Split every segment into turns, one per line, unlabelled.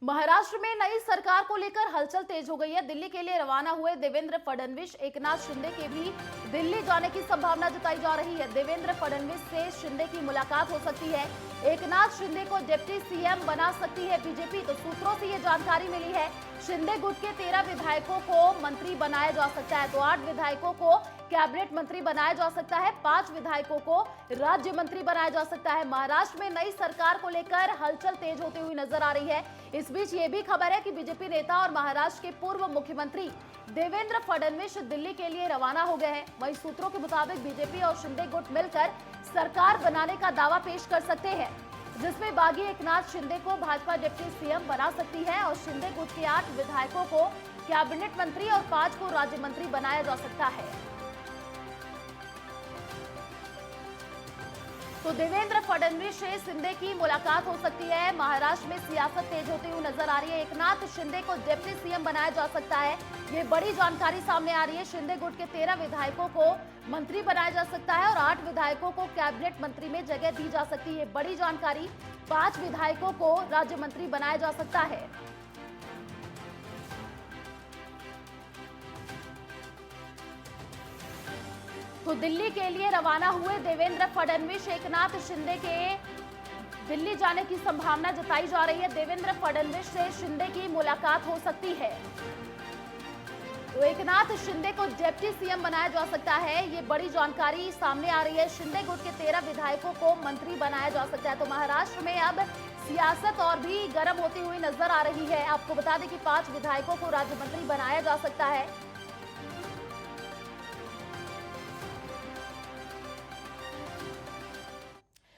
महाराष्ट्र में नई सरकार को लेकर हलचल तेज हो गई है। दिल्ली के लिए रवाना हुए देवेंद्र फडणवीस एकनाथ शिंदे के भी दिल्ली जाने की संभावना जताई जा रही है। देवेंद्र फडणवीस से शिंदे की मुलाकात हो सकती है। एकनाथ शिंदे को डिप्टी सीएम बना सकती है बीजेपी। तो सूत्रों से ये जानकारी मिली है। शिंदे गुट के 13 विधायकों को मंत्री बनाया जा सकता है। तो 8 विधायकों को कैबिनेट मंत्री बनाया जा सकता है, 5 विधायकों को राज्य मंत्री बनाया जा सकता है। महाराष्ट्र में नई सरकार को लेकर हलचल तेज होती हुई नजर आ रही है। इस बीच ये भी खबर है कि बीजेपी नेता और महाराष्ट्र के पूर्व मुख्यमंत्री देवेंद्र फडणवीस दिल्ली के लिए रवाना हो गए हैं। वहीं सूत्रों के मुताबिक बीजेपी और शिंदे गुट मिलकर सरकार बनाने का दावा पेश कर सकते हैं, जिसमें बागी एकनाथ शिंदे को भाजपा डिप्टी सीएम बना सकती है और शिंदे गुट के 8 विधायकों को कैबिनेट मंत्री और 5 को राज्य मंत्री बनाया जा सकता है। तो देवेंद्र फडणवीस से शिंदे की मुलाकात हो सकती है। महाराष्ट्र में सियासत तेज होती हुई नजर आ रही है। एकनाथ शिंदे को डिप्टी सीएम बनाया जा सकता है, ये बड़ी जानकारी सामने आ रही है। शिंदे गुट के 13 विधायकों को मंत्री बनाया जा सकता है और 8 विधायकों को कैबिनेट मंत्री में जगह दी जा सकती है। बड़ी जानकारी, 5 विधायकों को राज्य मंत्री बनाया जा सकता है। तो दिल्ली के लिए रवाना हुए देवेंद्र फडणवीस एकनाथ शिंदे के दिल्ली जाने की संभावना जताई जा रही है। देवेंद्र फडणवीस से शिंदे की मुलाकात हो सकती है। तो एकनाथ शिंदे को डिप्टी सीएम बनाया जा सकता है, ये बड़ी जानकारी सामने आ रही है। शिंदे गुट के 13 विधायकों को मंत्री बनाया जा सकता है। तो महाराष्ट्र में अब सियासत और भी गर्म होती हुई नजर आ रही है। आपको बता दें कि 5 विधायकों को राज्य मंत्री बनाया जा सकता है।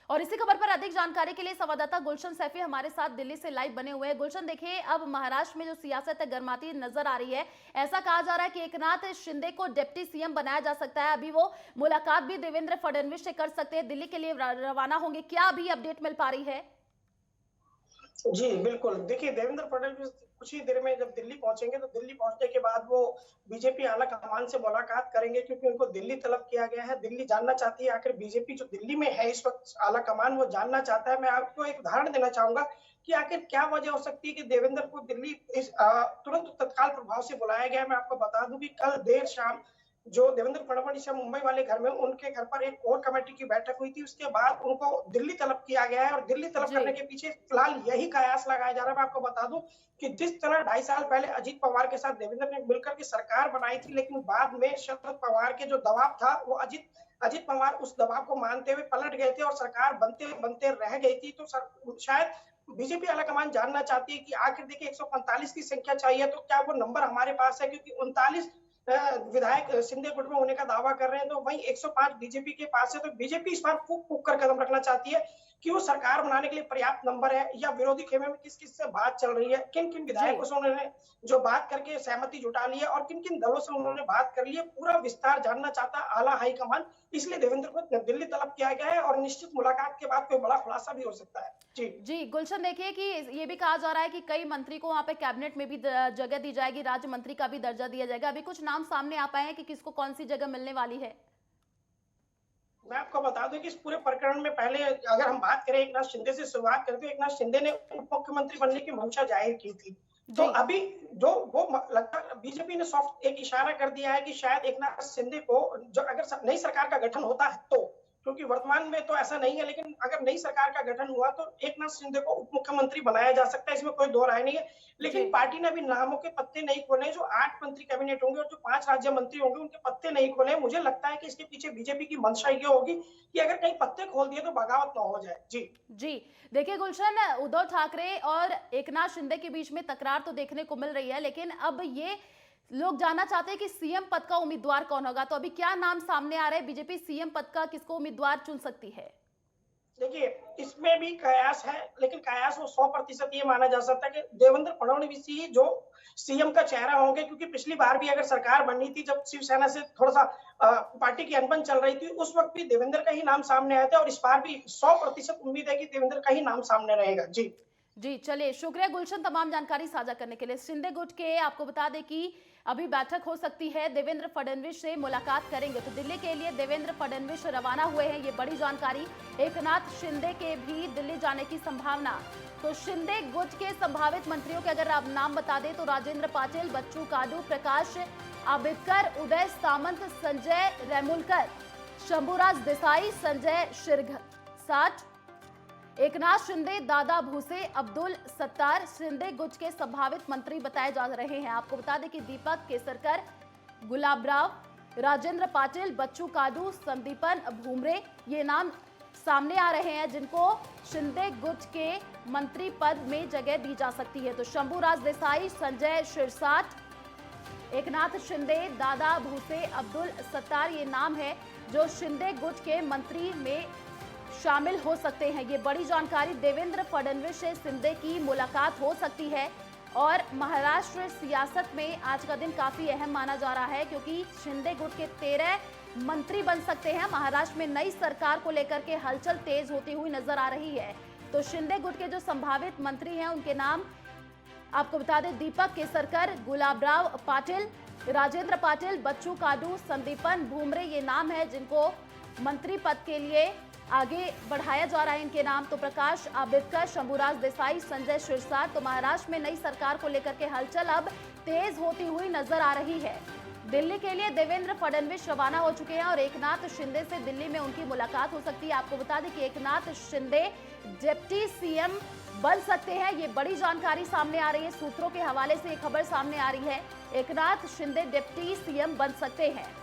और इसी खबर पर अधिक जानकारी के लिए संवाददाता गुलशन सैफी हमारे साथ दिल्ली से लाइव बने हुए हैं। गुलशन, देखिए, अब महाराष्ट्र में जो सियासत है गर्माती नजर आ रही है। ऐसा कहा जा रहा है कि एकनाथ शिंदे को डिप्टी सीएम बनाया जा सकता है। अभी वो मुलाकात भी देवेंद्र फडणवीस से कर सकते हैं, दिल्ली के लिए रवाना होंगे। क्या अभी अपडेट मिल पा रही है?
जी बिल्कुल, देखिए देवेंद्र फडणवीस कुछ ही देर में जब दिल्ली पहुंचेंगे तो दिल्ली पहुंचने के बाद वो बीजेपी आला कमान से मुलाकात करेंगे, क्योंकि उनको दिल्ली तलब किया गया है। दिल्ली जानना चाहती है आखिर बीजेपी जो दिल्ली में है इस वक्त, आला कमान वो जानना चाहता है। मैं आपको एक उदाहरण देना चाहूंगा कि आखिर क्या वजह हो सकती है कि देवेंद्र को दिल्ली इस तुरंत तत्काल प्रभाव से बुलाया गया है। मैं आपको बता दूं कि कल देर शाम जो देवेंद्र फडणवीस मुंबई वाले घर में, उनके घर पर एक कोर कमेटी की बैठक हुई थी। उसके बाद उनको दिल्ली तलब किया गया है और दिल्ली तलब करने के पीछे फिलहाल यही कयास लगाया जा रहा है। मैं आपको बता दूं कि जिस तरह 2.5 साल पहले अजीत पवार के साथ देवेंद्र ने मिलकर के सरकार बनाई थी, लेकिन बाद में शरद पवार के जो दबाव था वो अजीत पवार उस दबाव को मानते हुए पलट गए थे और सरकार बनते बनते रह गई थी। तो शायद बीजेपी आलाकमान जानना चाहती है कि आखिर देखिए 145 की संख्या चाहिए, तो क्या वो नंबर हमारे पास है? क्योंकि 39 विधायक शिंदे गुट में होने का दावा कर रहे हैं, तो वहीं 105 बीजेपी के पास है। तो बीजेपी इस बार फूक फूक कर कदम रखना चाहती है कि वो सरकार बनाने के लिए पर्याप्त नंबर है, या विरोधी खेमे में किस किस से बात चल रही है, किन किन विधायकों से उन्होंने जो बात करके सहमति जुटा ली है और किन किन दलों से उन्होंने बात कर ली है। पूरा विस्तार जानना चाहता है आला हाईकमान, इसलिए देवेंद्र को दिल्ली तलब किया गया है और निश्चित मुलाकात के बाद कोई बड़ा खुलासा भी हो सकता है।
जी गुलशन, देखिए कि ये भी कहा जा रहा है कि कई मंत्री को वहां पे कैबिनेट में भी जगह दी जाएगी, राज्य मंत्री का भी दर्जा दिया जाएगा। अभी कुछ नाम सामने आ पाए हैं कि किसको कौन सी जगह मिलने वाली है?
मैं आपको बता दूं कि इस पूरे प्रकरण में पहले अगर हम बात करें एकनाथ शिंदे से शुरुआत करते, एकनाथ शिंदे ने उप मुख्यमंत्री बनने की मंशा जाहिर की थी। तो अभी जो वो लगता है बीजेपी ने सॉफ्ट एक इशारा कर दिया है कि शायद एकनाथ शिंदे को जो अगर नई सरकार का गठन होता है तो, क्योंकि वर्तमान में तो ऐसा नहीं है, लेकिन अगर नई सरकार का गठन हुआ तो एकनाथ शिंदे को उप मुख्यमंत्री बनाया जा सकता है, इसमें कोई दो राय नहीं है। लेकिन पार्टी ने अभी नामों के पत्ते नहीं खोले। जो 8 मंत्री कैबिनेट होंगे और जो 5 राज्य मंत्री होंगे उनके पत्ते नहीं खोले। मुझे लगता है कि इसके पीछे बीजेपी की मंशा ये होगी कि अगर कहीं पत्ते खोल दिए तो बगावत ना हो जाए। जी
देखिए गुलशन, उद्धव ठाकरे और एकनाथ शिंदे के बीच में तकरार तो देखने को मिल रही है, लेकिन अब ये लोग जानना चाहते हैं कि सीएम पद का उम्मीदवार कौन होगा। तो अभी क्या नाम सामने आ रहे हैं? बीजेपी सीएम पद का किसको उम्मीदवार चुन सकती है?
देखिए इसमें भी कयास है, लेकिन कयास वो 100% ये माना जा सकता है कि देवेंद्र फडणवीस ही जो सीएम का चेहरा होंगे, क्योंकि पिछली बार भी अगर सरकार बननी थी जब शिवसेना से थोड़ा सा पार्टी की अनबन चल रही थी, उस वक्त भी देवेंद्र का ही नाम सामने आया था और इस बार भी 100% उम्मीद है कि देवेंद्र का ही नाम सामने रहेगा।
जी चलिए, शुक्रिया गुलशन तमाम जानकारी साझा करने के लिए। शिंदे गुट के आपको बता दें कि अभी बैठक हो सकती है, देवेंद्र फडणवीस से मुलाकात करेंगे। तो दिल्ली के लिए देवेंद्र फडणवीस रवाना हुए हैं, ये बड़ी जानकारी। एकनाथ शिंदे के भी दिल्ली जाने की संभावना। तो शिंदे गुट के संभावित मंत्रियों के अगर आप नाम बता दें तो राजेंद्र पाटिल, बच्चू काडू, प्रकाश आंबेडकर, उदय सामंत, संजय रेमुलकर, शंभूराज देसाई, संजय शिरसाट, एकनाथ शिंदे, दादा भूसे, अब्दुल सत्तार शिंदे गुट के संभावित मंत्री बताए जा रहे हैं। आपको बता दें कि दीपक केसरकर, गुलाबराव, राजेंद्र पाटिल, बच्चू काडू, संदीपन भूमरे ये नाम सामने आ रहे हैं जिनको शिंदे गुट के मंत्री पद में जगह दी जा सकती है। तो शंभूराज देसाई, संजय शिरसाट, एकनाथ शिंदे, दादा भूसे, अब्दुल सत्तार ये नाम है जो शिंदे गुट के मंत्री में शामिल हो सकते हैं। ये बड़ी जानकारी। देवेंद्र फडणवीस से शिंदे की मुलाकात हो सकती है और महाराष्ट्र सियासत में आज का दिन काफी अहम माना जा रहा है क्योंकि शिंदे गुट के 13 मंत्री बन सकते हैं। महाराष्ट्र में नई सरकार को लेकर के हलचल तेज होती हुई नजर आ रही है। तो शिंदे गुट के जो संभावित मंत्री हैं उनके नाम आपको बता दें, दीपक केसरकर, गुलाबराव पाटिल, राजेंद्र पाटिल, बच्चू काडू, संदीपन भूमरे ये नाम है जिनको मंत्री पद के लिए आगे बढ़ाया जा रहा है। इनके नाम तो प्रकाश आंबेडकर, शंभूराज देसाई, संजय शिरसाट। तो महाराष्ट्र में नई सरकार को लेकर के हलचल अब तेज होती हुई नजर आ रही है। दिल्ली के लिए देवेंद्र फडणवीस रवाना हो चुके हैं और एकनाथ शिंदे से दिल्ली में उनकी मुलाकात हो सकती है। आपको बता दें कि एकनाथ शिंदे डिप्टी सीएम बन सकते हैं। ये बड़ी जानकारी सामने आ रही है। सूत्रों के हवाले से ये खबर सामने आ रही है, एकनाथ शिंदे डिप्टी सीएम बन सकते हैं।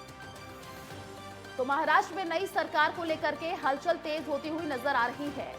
तो महाराष्ट्र में नई सरकार को लेकर के हलचल तेज होती हुई नजर आ रही है।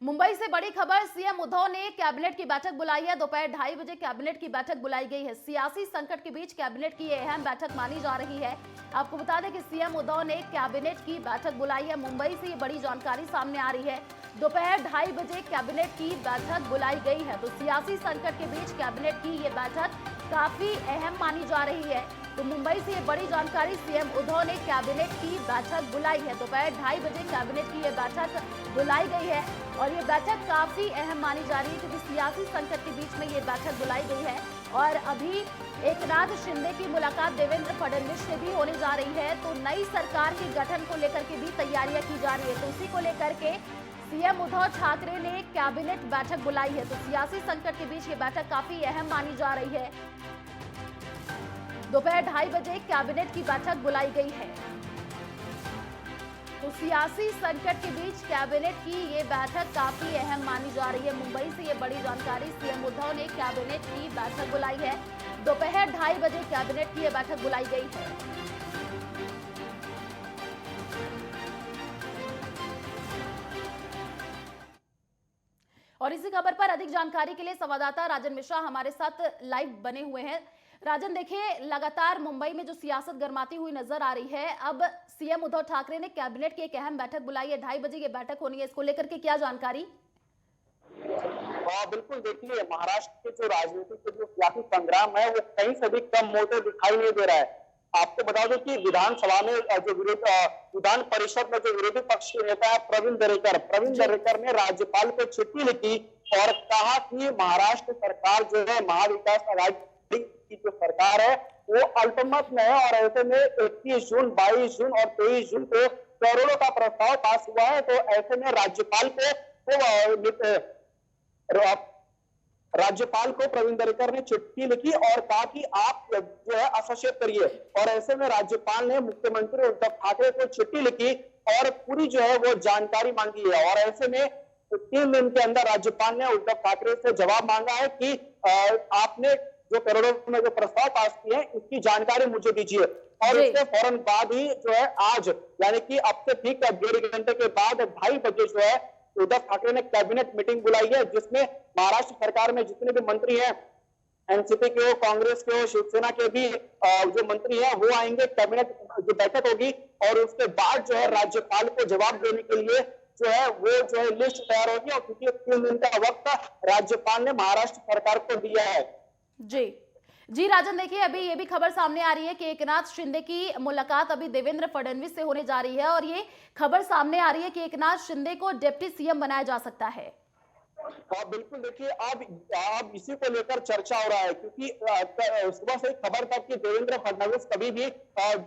मुंबई से बड़ी खबर, सीएम उद्धव ने कैबिनेट की बैठक बुलाई है। दोपहर 2:30 बजे कैबिनेट की बैठक बुलाई गई है। सियासी संकट के बीच कैबिनेट की यह अहम बैठक मानी जा रही है। आपको बता दें कि सीएम उद्धव ने कैबिनेट की बैठक बुलाई है। मुंबई से ये बड़ी जानकारी सामने आ रही है। दोपहर 2:30 बजे कैबिनेट की बैठक बुलाई गई है। तो सियासी संकट के बीच कैबिनेट की ये बैठक काफी अहम मानी जा रही है। तो मुंबई से ये बड़ी जानकारी, सीएम उद्धव ने कैबिनेट की बैठक बुलाई है। दोपहर 2:30 बजे कैबिनेट की ये बैठक बुलाई गई है और ये बैठक काफी अहम मानी जा रही है क्योंकि सियासी संकट के बीच में ये बैठक बुलाई गई है। और अभी एकनाथ शिंदे की मुलाकात देवेंद्र फडणवीस से भी होने जा रही है। तो नई सरकार के गठन को लेकर के भी तैयारियां की जा रही है। तो उसी को लेकर के सीएम उद्धव ठाकरे ने कैबिनेट बैठक बुलाई है। तो सियासी संकट के बीच ये बैठक काफी अहम मानी जा रही है। दोपहर 2:30 बजे कैबिनेट की बैठक बुलाई गई है। तो सियासी संकट के बीच कैबिनेट की ये बैठक काफी अहम मानी जा रही है। मुंबई से ये बड़ी जानकारी, सीएम उद्धव ने कैबिनेट की बैठक बुलाई है। दोपहर 2:30 बजे कैबिनेट की ये बैठक बुलाई गई है। और इसी खबर पर अधिक जानकारी के लिए संवाददाता राजन मिश्रा हमारे साथ लाइव बने हुए हैं। राजन, देखिए लगातार मुंबई में जो सियासत गर्माती हुई नजर आ रही है, अब सीएम उद्धव ठाकरे ने कैबिनेट की एक अहम बैठक बुलाई है। 2:30 बजे ये बैठक होनी है, इसको लेकर के क्या जानकारी?
बिल्कुल, देखिए महाराष्ट्र के जो राजनीति के जो सियासी संग्राम है वो कहीं से भी कम मोटे दिखाई नहीं दे रहा है। आपको बता दो कि विधानसभा में जो विधान परिषद में जो विरोधी पक्ष के नेता है प्रवीण दरेकर ने राज्यपाल को चिट्ठी लिखी और कहा कि महाराष्ट्र सरकार जो है महाविकास आघाड़ी की जो सरकार है वो अल्पमत में है और ऐसे में 21 जून, 22 जून और 23 जून को करोड़ों का प्रस्ताव पास हुआ है। तो ऐसे में राज्यपाल को प्रवीण दरेकर ने चिट्ठी लिखी और कहा कि आप जो है हस्तक्षेप करिए। और ऐसे में राज्यपाल ने मुख्यमंत्री उद्धव ठाकरे को चिट्ठी लिखी और पूरी जो है वो जानकारी मांगी है। और ऐसे में 3 दिन के अंदर राज्यपाल ने उद्धव ठाकरे से जवाब मांगा है कि आपने जो करोड़ों में जो प्रस्ताव पास किए हैं इसकी जानकारी मुझे दीजिए। और इसके फौरन बाद ही जो है आज यानी कि अब से ठीक 1.5 घंटे के बाद 2:30 बजे जो है उद्धव ठाकरे ने कैबिनेट मीटिंग बुलाई है जिसमें महाराष्ट्र सरकार में जितने भी मंत्री हैं, एनसीपी के हो, कांग्रेस के हो, शिवसेना के भी जो मंत्री हैं वो आएंगे। कैबिनेट जो बैठक होगी और उसके बाद जो है राज्यपाल को जवाब देने के लिए जो है वो जो है लिस्ट तैयार होगी। और क्योंकि 3 दिन का वक्त राज्यपाल ने महाराष्ट्र सरकार को दिया है।
जी जी राजन, देखिए अभी ये भी खबर सामने आ रही है कि एकनाथ शिंदे की मुलाकात अभी देवेंद्र फडणवीस से होने जा रही है और ये खबर सामने आ रही है कि एकनाथ शिंदे को डिप्टी सीएम बनाया जा सकता है।
हाँ बिल्कुल, देखिए अब इसी को लेकर चर्चा हो रहा है क्योंकि सुबह से खबर था कि देवेंद्र फडणवीस कभी भी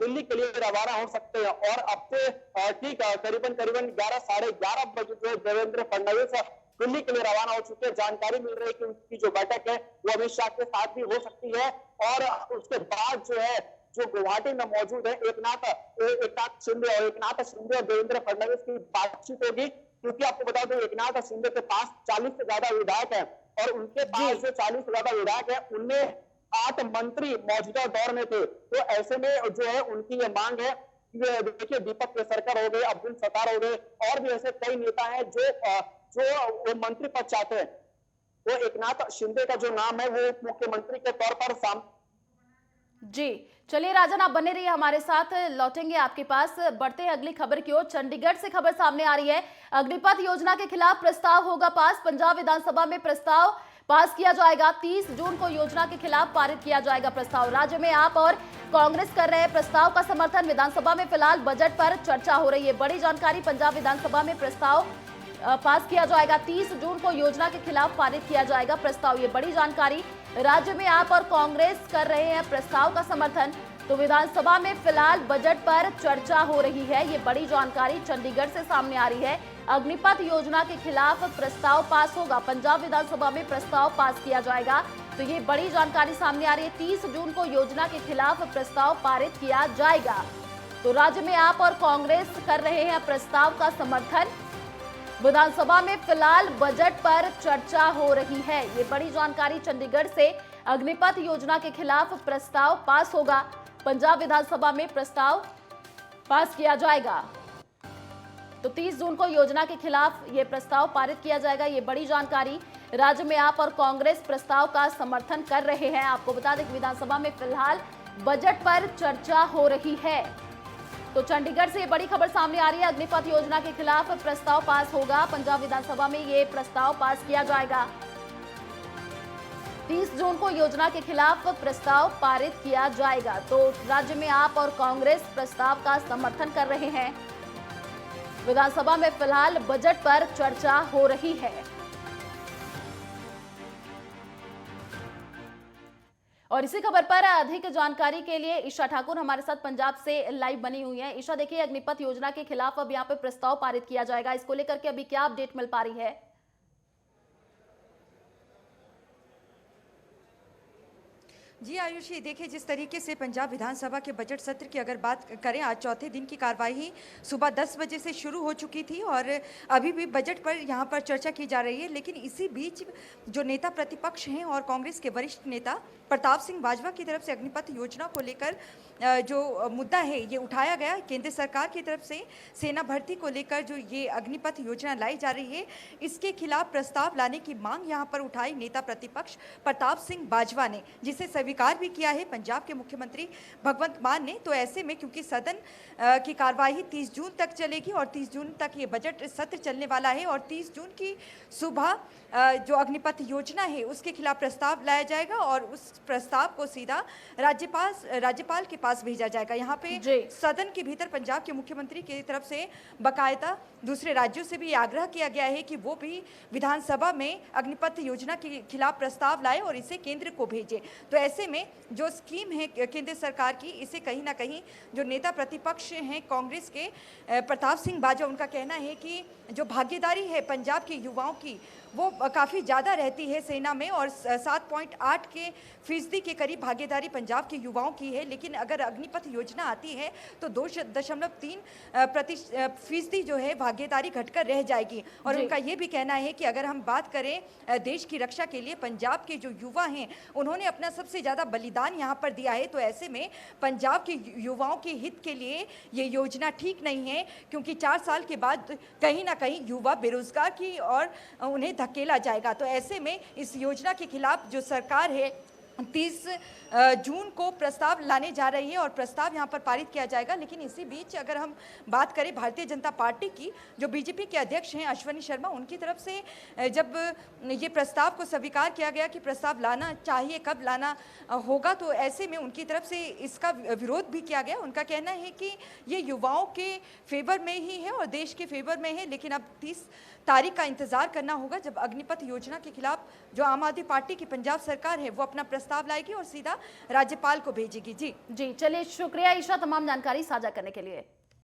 दिल्ली के लिए रवाना हो सकते हैं और अब से ठीक करीबन करीबन 11 साढ़े 11 बजे जो देवेंद्र फडणवीस दिल्ली के लिए रवाना हो चुके हैं। जानकारी मिल रही है कि उनकी जो बैठक है वो अमित शाह के साथ भी हो सकती है और उसके बाद जो है जो गुवाहाटी में मौजूद है एकनाथ शिंदे और देवेंद्र फडणवीस की बातचीत होगी क्योंकि आपको बता दूं एकनाथ शिंदे के पास 40 से ज्यादा विधायक हैं और उनके पास जो 40 से ज्यादा विधायक है उनमें 8 मंत्री मौजूदा दौर में थे। तो ऐसे में जो है उनकी ये मांग है, देखिए दीपक केसरकर हो गए, अब्दुल सत्तार हो गए और भी ऐसे कई नेता हैं जो वो मंत्री पद चाहते हैं। तो एकनाथ शिंदे का जो नाम है वो मुख्यमंत्री के तौर पर
जी चलिए राजन, आप बने रहिए हमारे साथ, लौटेंगे आपके पास। बढ़ते हैं अगली खबर की ओर। चंडीगढ़ से खबर सामने आ रही है, अग्निपथ योजना के खिलाफ प्रस्ताव होगा पास। पंजाब विधानसभा में प्रस्ताव पास किया जाएगा। 30 जून को योजना के खिलाफ पारित किया जाएगा प्रस्ताव। राज्य में आप और कांग्रेस कर रहे हैं प्रस्ताव का समर्थन। विधानसभा में फिलहाल बजट पर चर्चा हो रही है। बड़ी जानकारी, पंजाब विधानसभा में प्रस्ताव पास किया जाएगा। 30 जून को योजना के खिलाफ पारित किया जाएगा प्रस्ताव, ये बड़ी जानकारी। राज्य में आप और कांग्रेस कर रहे हैं प्रस्ताव का समर्थन, तो विधानसभा में फिलहाल बजट पर चर्चा हो रही है, ये बड़ी जानकारी चंडीगढ़ से सामने आ रही है। अग्निपथ योजना के खिलाफ प्रस्ताव पास होगा, पंजाब विधानसभा में प्रस्ताव पास किया जाएगा, तो ये बड़ी जानकारी सामने आ रही है। 30 जून को योजना के खिलाफ प्रस्ताव पारित किया जाएगा। तो राज्य में आप और कांग्रेस कर रहे हैं प्रस्ताव का समर्थन, विधानसभा में फिलहाल बजट पर चर्चा हो रही है, ये बड़ी जानकारी चंडीगढ़ से। अग्निपथ योजना के खिलाफ प्रस्ताव पास होगा, पंजाब विधानसभा में प्रस्ताव पास किया जाएगा, तो 30 जून को योजना के खिलाफ ये प्रस्ताव पारित किया जाएगा, ये बड़ी जानकारी। राज्य में आप और कांग्रेस प्रस्ताव का समर्थन कर रहे हैं। आपको बता दें कि विधानसभा में फिलहाल बजट पर चर्चा हो रही है। तो चंडीगढ़ से ये बड़ी खबर सामने आ रही है, अग्निपथ योजना के खिलाफ प्रस्ताव पास होगा, पंजाब विधानसभा में ये प्रस्ताव पास किया जाएगा। 30 जून को योजना के खिलाफ प्रस्ताव पारित किया जाएगा। तो राज्य में आप और कांग्रेस प्रस्ताव का समर्थन कर रहे हैं। विधानसभा में फिलहाल बजट पर चर्चा हो रही है। और इसी खबर पर अधिक जानकारी के लिए ईशा ठाकुर हमारे साथ पंजाब से लाइव बनी हुई हैं। ईशा, देखिए अग्निपथ योजना के खिलाफ अब यहाँ पे प्रस्ताव पारित किया जाएगा, इसको लेकर के अभी क्या अपडेट मिल पा रही है?
जी आयुषी, देखिए जिस तरीके से पंजाब विधानसभा के बजट सत्र की अगर बात करें, आज चौथे दिन की कार्यवाही सुबह 10 बजे से शुरू हो चुकी थी और अभी भी बजट पर यहाँ पर चर्चा की जा रही है। लेकिन इसी बीच जो नेता प्रतिपक्ष हैं और कांग्रेस के वरिष्ठ नेता प्रताप सिंह बाजवा की तरफ से अग्निपथ योजना को लेकर जो मुद्दा है ये उठाया गया। केंद्र सरकार की तरफ से सेना भर्ती को लेकर जो ये अग्निपथ योजना लाई जा रही है, इसके खिलाफ प्रस्ताव लाने की मांग यहाँ पर उठाई नेता प्रतिपक्ष प्रताप सिंह बाजवा ने, जिसे स्वीकार भी किया है पंजाब के मुख्यमंत्री भगवंत मान ने। तो ऐसे में क्योंकि सदन की कार्यवाही 30 जून तक चलेगी और 30 जून तक ये बजट सत्र चलने वाला है और 30 जून की सुबह जो अग्निपथ योजना है उसके खिलाफ प्रस्ताव लाया जाएगा और उस प्रस्ताव को सीधा राज्यपाल के पास भेजा जाएगा। यहाँ पे सदन के भीतर पंजाब के मुख्यमंत्री की तरफ से बकायदा दूसरे राज्यों से भी आग्रह किया गया है कि वो भी विधानसभा में अग्निपथ योजना के खिलाफ प्रस्ताव लाए और इसे केंद्र को भेजे। तो ऐसे में जो स्कीम है केंद्र सरकार की, इसे कहीं ना कहीं जो नेता प्रतिपक्ष हैं कांग्रेस के प्रताप सिंह बाजवा, उनका कहना है कि जो भागीदारी है पंजाब के युवाओं की वो काफ़ी ज़्यादा रहती है सेना में और 7.8% के करीब भागीदारी पंजाब के युवाओं की है। लेकिन अगर अग्निपथ योजना आती है तो 2.3% जो है भागीदारी घटकर रह जाएगी। और उनका ये भी कहना है कि अगर हम बात करें देश की रक्षा के लिए, पंजाब के जो युवा हैं उन्होंने अपना सबसे ज़्यादा बलिदान यहाँ पर दिया है। तो ऐसे में पंजाब के युवाओं के हित के लिए ये योजना ठीक नहीं है, क्योंकि 4 साल के बाद कहीं ना कहीं युवा बेरोजगार की और उन्हें धकेला जाएगा। तो ऐसे में इस योजना के खिलाफ जो सरकार है 30 जून को प्रस्ताव लाने जा रही है और प्रस्ताव यहाँ पर पारित किया जाएगा। लेकिन इसी बीच अगर हम बात करें भारतीय जनता पार्टी की, जो बीजेपी के अध्यक्ष हैं अश्वनी शर्मा, उनकी तरफ से जब ये प्रस्ताव को स्वीकार किया गया कि प्रस्ताव लाना चाहिए, कब लाना होगा, तो ऐसे में उनकी तरफ से इसका विरोध भी किया गया। उनका कहना है कि ये युवाओं के फेवर में ही है और देश के फेवर में है, लेकिन अब 30 तारीख का इंतजार करना होगा जब अग्निपथ योजना के खिलाफ जो आम आदमी पार्टी की पंजाब सरकार है वो अपना प्रस्ताव लाएगी और सीधा राज्यपाल को भेजेगी। जी
चलिए, शुक्रिया ईशा तमाम जानकारी साझा करने के लिए।